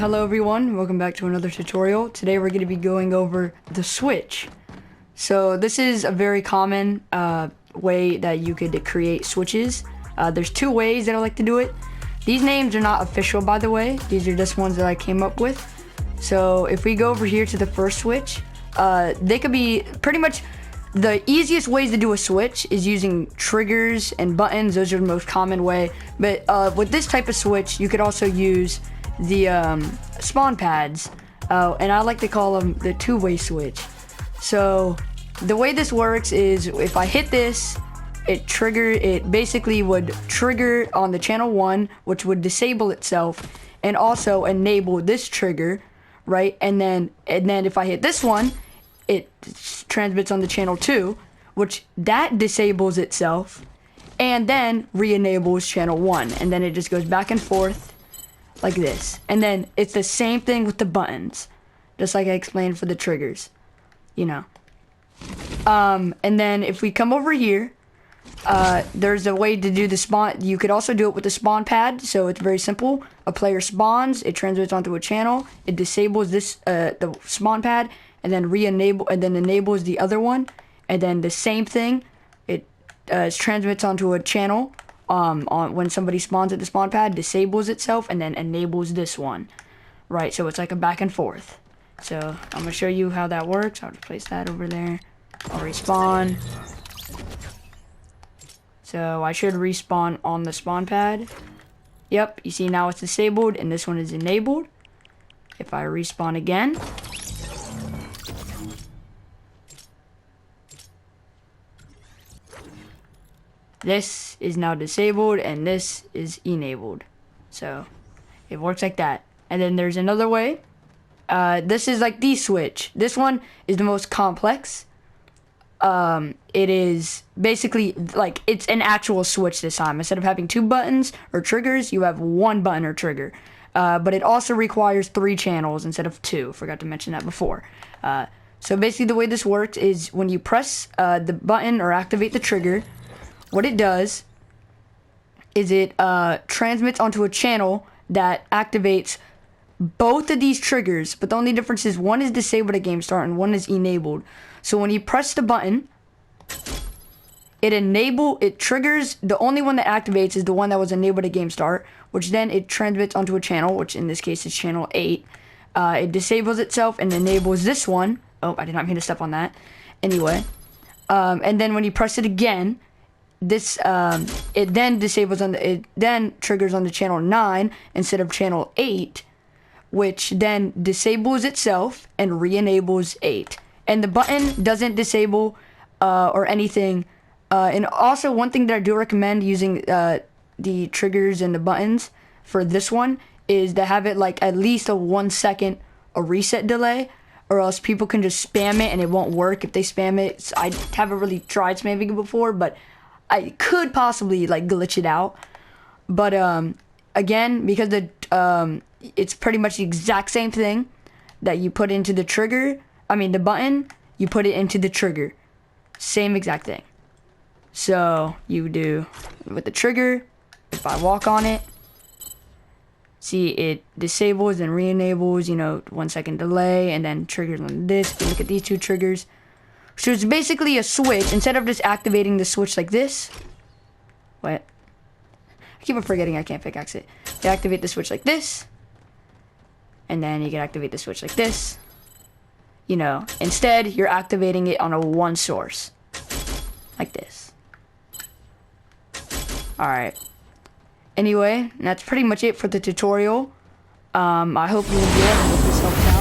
hello everyone, welcome back to another tutorial. Today we're going to be going over the switch. So this is a very common way that you could create switches. There's two ways that I like to do it. These names are not official, by the way. These are just ones that I came up with. So if we go over here to the first switch, they could be pretty much the easiest ways to do a switch is using triggers and buttons. Those are the most common way. But with this type of switch, you could also use the spawn pads, and I like to call them the two-way switch. So the way this works is if I hit this, it basically would trigger on the channel 1, which would disable itself and also enable this trigger, right? And then if I hit this one, it transmits on the channel 2, which that disables itself and then re-enables channel 1, and then it just goes back and forth like this. And then it's the same thing with the buttons, just like I explained for the triggers, you know. And then if we come over here, there's a way to do the spawn. You could also do it with the spawn pad. So it's very simple. A player spawns, it transmits onto a channel, it disables this the spawn pad, and then enables the other one, and then the same thing, it transmits onto a channel on when somebody spawns at the spawn pad, disables itself, and then enables this one, right? So it's like a back and forth. So I'm gonna show you how that works. I'll just place that over there. I'll respawn. So I should respawn on the spawn pad. Yep, you see now it's disabled and this one is enabled. If I respawn again, this is now disabled and this is enabled. So it works like that. And then there's another way. This is like the switch. This one is the most complex. It is basically like it's an actual switch this time. Instead of having 2 buttons or triggers, you have 1 button or trigger. But it also requires 3 channels instead of 2. Forgot to mention that before. So basically the way this works is when you press the button or activate the trigger, what it does is it transmits onto a channel that activates both of these triggers, but the only difference is one is disabled at game start and one is enabled. So when you press the button, it triggers, the only one that activates is the one that was enabled at game start, which then it transmits onto a channel, which in this case is channel 8. It disables itself and enables this one. Oh, I did not mean to step on that. Anyway, and then when you press it again, this it then triggers on the channel 9 instead of channel 8, which then disables itself and re-enables 8. And the button doesn't disable or anything. And also one thing that I do recommend using the triggers and the buttons for this one is to have it like at least a 1 second a reset delay, or else people can just spam it and it won't work if they spam it. I haven't really tried spamming it before, but I could possibly like glitch it out. But again, because it's pretty much the exact same thing that you put into the trigger, the button, you put it into the trigger. Same exact thing. So you do with the trigger, if I walk on it, see it disables and re-enables, 1 second delay, and then triggers on this. If you look at these 2 triggers. So it's basically a switch. Instead of just activating the switch like this. What? I keep on forgetting I can't pickaxe it. You activate the switch like this. And then you can activate the switch like this. Instead, you're activating it on a 1 source. Like this. Alright. Anyway, that's pretty much it for the tutorial. I hope you enjoyed it. I hope this helped out.